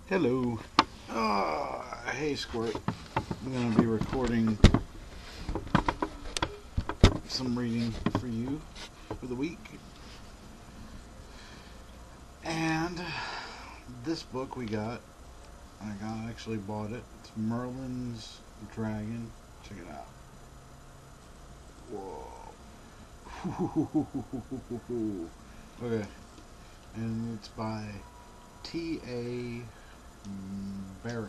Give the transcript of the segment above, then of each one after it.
Hello. Hey Squirt. I'm going to be recording some reading for you for the week. And this book I actually bought it. It's Merlin's Dragon. Check it out. Whoa. Okay. And it's by T.A. Baron.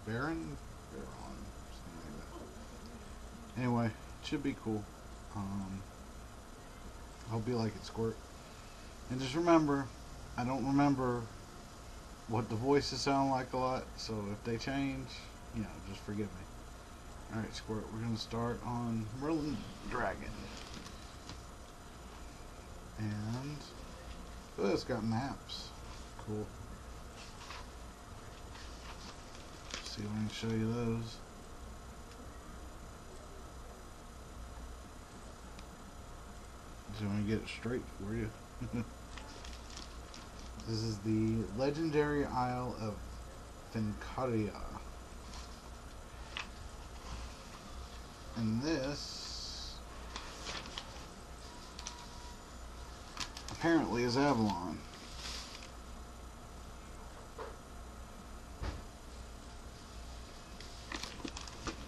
Baron? Baron. Something like that. Anyway, it should be cool. I hope you like it, Squirt. And just remember, I don't remember what the voices sound like a lot, so if they change, just forgive me. Alright, Squirt, we're going to start on Merlin Dragon. And, it's got maps. Cool. See if I can show you those. So I'm going to get it straight for you. This is the legendary Isle of Fincaria. And this apparently is Avalon.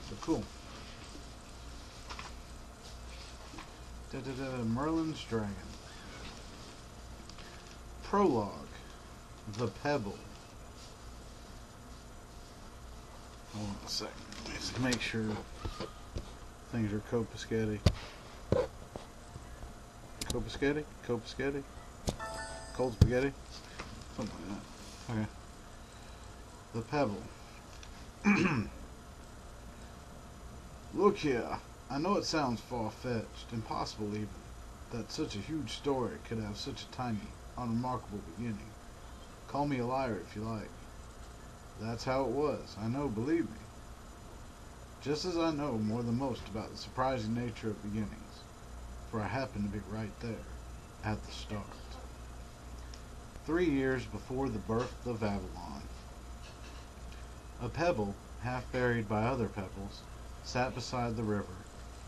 So cool. Merlin's Dragon. Prologue. The Pebble. Hold on a second. Let's make sure things are copacetti. Copacetti? Copacetti? Cold spaghetti? Something like that. Okay. The Pebble. Look here. I know it sounds far-fetched, impossible even, that such a huge story could have such a tiny, unremarkable beginning. Call me a liar if you like. That's how it was, I know, believe me. Just as I know more than most about the surprising nature of beginnings, for I happen to be right there, at the start. 3 years before the birth of Avalon. A pebble, half buried by other pebbles, sat beside the river,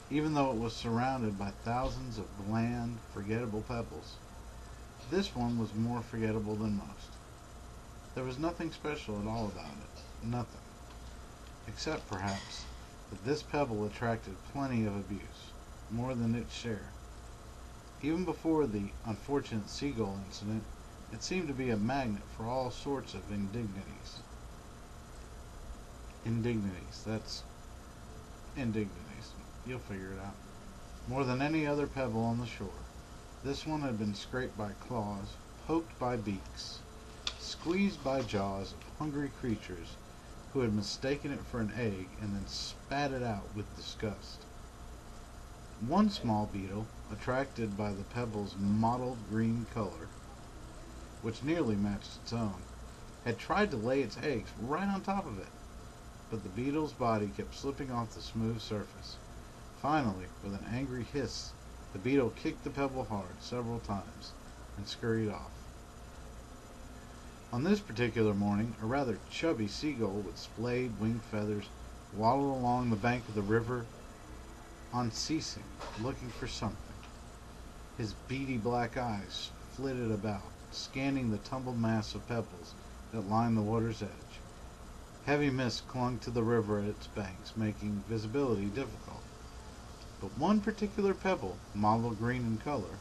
even though it was surrounded by thousands of bland, forgettable pebbles. This one was more forgettable than most. There was nothing special at all about it. Nothing. Except, perhaps, that this pebble attracted plenty of abuse, more than its share. Even before the unfortunate seagull incident, it seemed to be a magnet for all sorts of indignities. That's indignities. You'll figure it out. More than any other pebble on the shore, this one had been scraped by claws, poked by beaks, squeezed by jaws of hungry creatures who had mistaken it for an egg and then spat it out with disgust. One small beetle, attracted by the pebble's mottled green color, which nearly matched its own, had tried to lay its eggs right on top of it, but the beetle's body kept slipping off the smooth surface. Finally, with an angry hiss, the beetle kicked the pebble hard several times and scurried off. On this particular morning, a rather chubby seagull with splayed wing feathers waddled along the bank of the river, unceasing, looking for something. His beady black eyes flitted about, scanning the tumbled mass of pebbles that lined the water's edge. Heavy mist clung to the river at its banks, making visibility difficult. But one particular pebble, mottled green in color,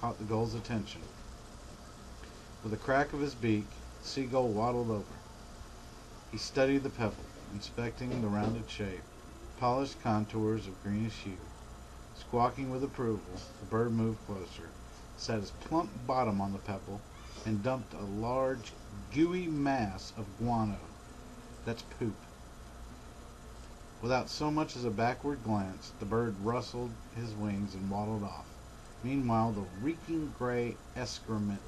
caught the gull's attention. With a crack of his beak, the seagull waddled over. He studied the pebble, inspecting the rounded shape, polished contours of greenish hue. Squawking with approval, the bird moved closer, set his plump bottom on the pebble, and dumped a large, gooey mass of guano. That's poop. Without so much as a backward glance, the bird rustled his wings and waddled off. Meanwhile, the reeking gray excrement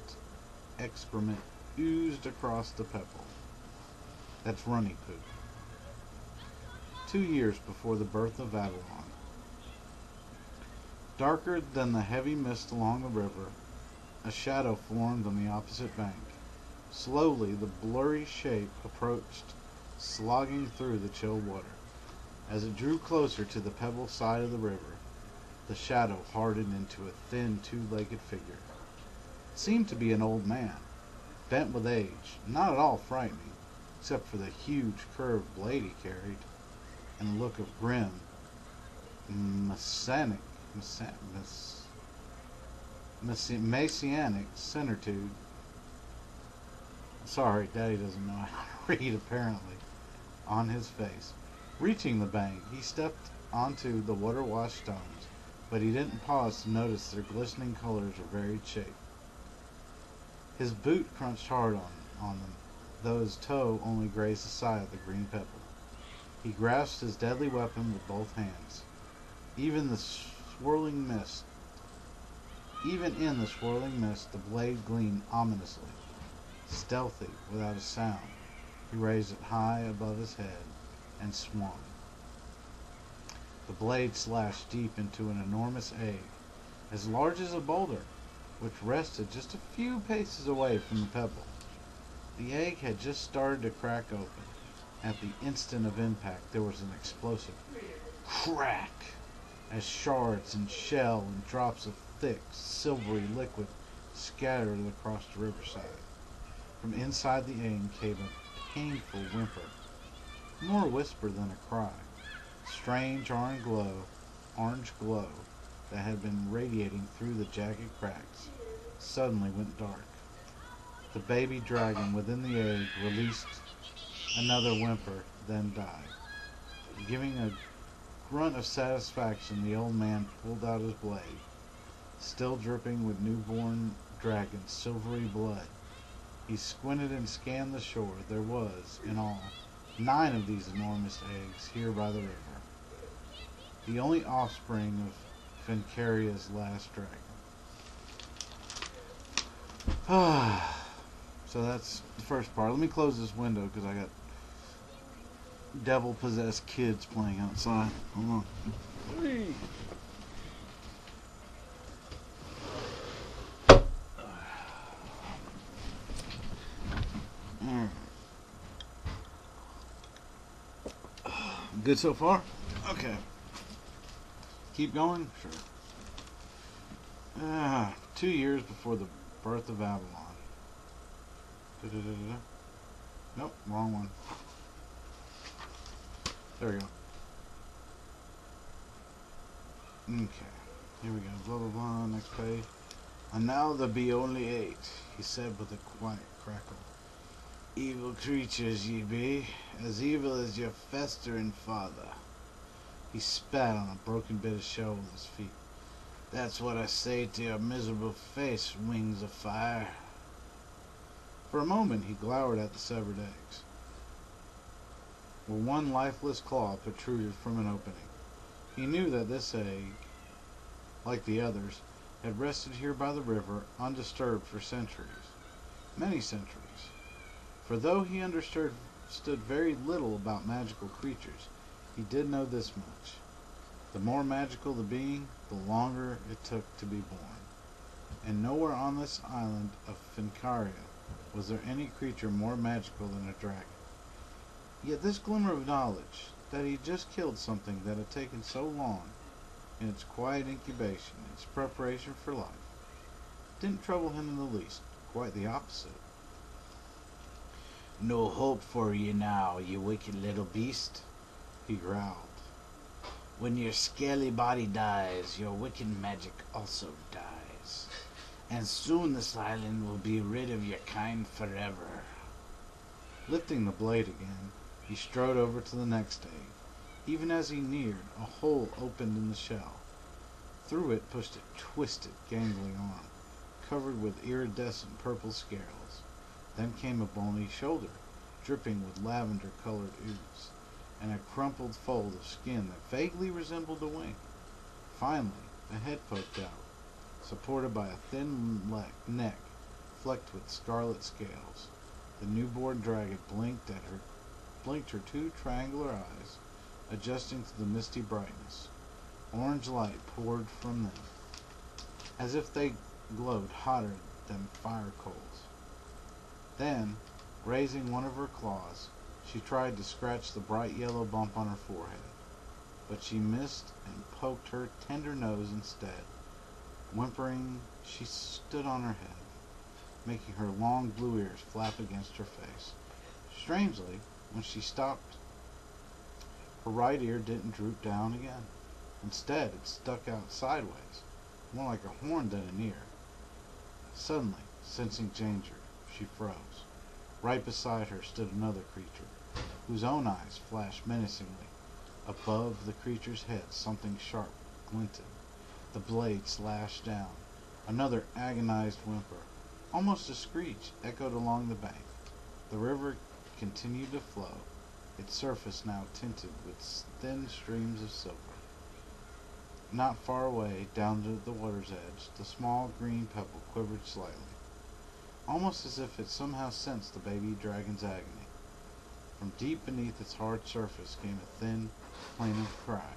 oozed across the pebble. That's runny poop. 2 years before the birth of Avalon. Darker than the heavy mist along the river, a shadow formed on the opposite bank. Slowly, the blurry shape approached, slogging through the chill water. As it drew closer to the pebble side of the river, the shadow hardened into a thin, two-legged figure. It seemed to be an old man, bent with age, not at all frightening, except for the huge curved blade he carried, and a look of grim, messianic certitude. Sorry, Daddy doesn't know how to read, apparently, on his face. Reaching the bank, he stepped onto the water-washed stones, but he didn't pause to notice their glistening colors or varied shape. His boot crunched hard on them, though his toe only grazed the side of the green pebble. He grasped his deadly weapon with both hands. Even in the swirling mist, the blade gleamed ominously. Stealthy, without a sound, he raised it high above his head and swung. The blade slashed deep into an enormous egg, as large as a boulder, which rested just a few paces away from the pebble. The egg had just started to crack open. At the instant of impact, there was an explosive crack as shards and shell and drops of thick, silvery liquid scattered across the riverside. From inside the egg came a painful whimper, more a whisper than a cry. Strange orange glow that had been radiating through the jagged cracks suddenly went dark. The baby dragon within the egg released another whimper, then died. Giving a grunt of satisfaction, the old man pulled out his blade, still dripping with newborn dragon's silvery blood. He squinted and scanned the shore. There was, in all, 9 of these enormous eggs here by the river, the only offspring of Fincaria's last dragon. So that's the first part. Let me close this window because I got devil-possessed kids playing outside. Hold on. Whee! Good so far? Okay. Keep going? Sure. 2 years before the birth of Avalon. Da-da-da-da-da. Nope, wrong one. There we go. Okay. Here we go. Blah, blah, blah. Next page. And now there be only 8, he said with a quiet crackle. Evil creatures ye be, as evil as your festering father. He spat on a broken bit of shell with his feet. That's what I say to your miserable face, wings of fire. For a moment he glowered at the severed eggs, where one lifeless claw protruded from an opening. He knew that this egg, like the others, had rested here by the river undisturbed for centuries, many centuries. For though he understood very little about magical creatures, he did know this much. The more magical the being, the longer it took to be born. And nowhere on this island of Fincaria was there any creature more magical than a dragon. Yet this glimmer of knowledge, that he just killed something that had taken so long in its quiet incubation, its preparation for life, didn't trouble him in the least. Quite the opposite. No hope for you now, you wicked little beast, he growled. When your scaly body dies, your wicked magic also dies. And soon this island will be rid of your kind forever. Lifting the blade again, he strode over to the next egg. Even as he neared, a hole opened in the shell. Through it pushed a twisted, gangling arm, covered with iridescent purple scales. Then came a bony shoulder, dripping with lavender-colored ooze, and a crumpled fold of skin that vaguely resembled a wing. Finally, the head poked out, supported by a thin neck flecked with scarlet scales. The newborn dragon blinked her 2 triangular eyes, adjusting to the misty brightness. Orange light poured from them, as if they glowed hotter than fire coals. Then, raising one of her claws, she tried to scratch the bright yellow bump on her forehead, but she missed and poked her tender nose instead. Whimpering, she stood on her head, making her long blue ears flap against her face. Strangely, when she stopped, her right ear didn't droop down again. Instead, it stuck out sideways, more like a horn than an ear. Suddenly, sensing danger, she froze. Right beside her stood another creature, whose own eyes flashed menacingly. Above the creature's head, something sharp glinted. The blade slashed down. Another agonized whimper, almost a screech, echoed along the bank. The river continued to flow, its surface now tinted with thin streams of silver. Not far away, down to the water's edge, the small green pebble quivered slightly, almost as if it somehow sensed the baby dragon's agony. From deep beneath its hard surface came a thin, plaintive cry,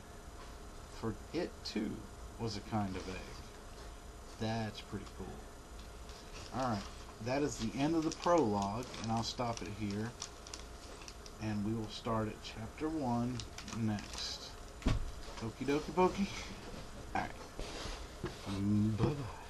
for it, too, was a kind of egg. That's pretty cool. Alright, that is the end of the prologue, and I'll stop it here, and we will start at chapter 1 next. Okie dokie pokey. Alright. Bye-bye.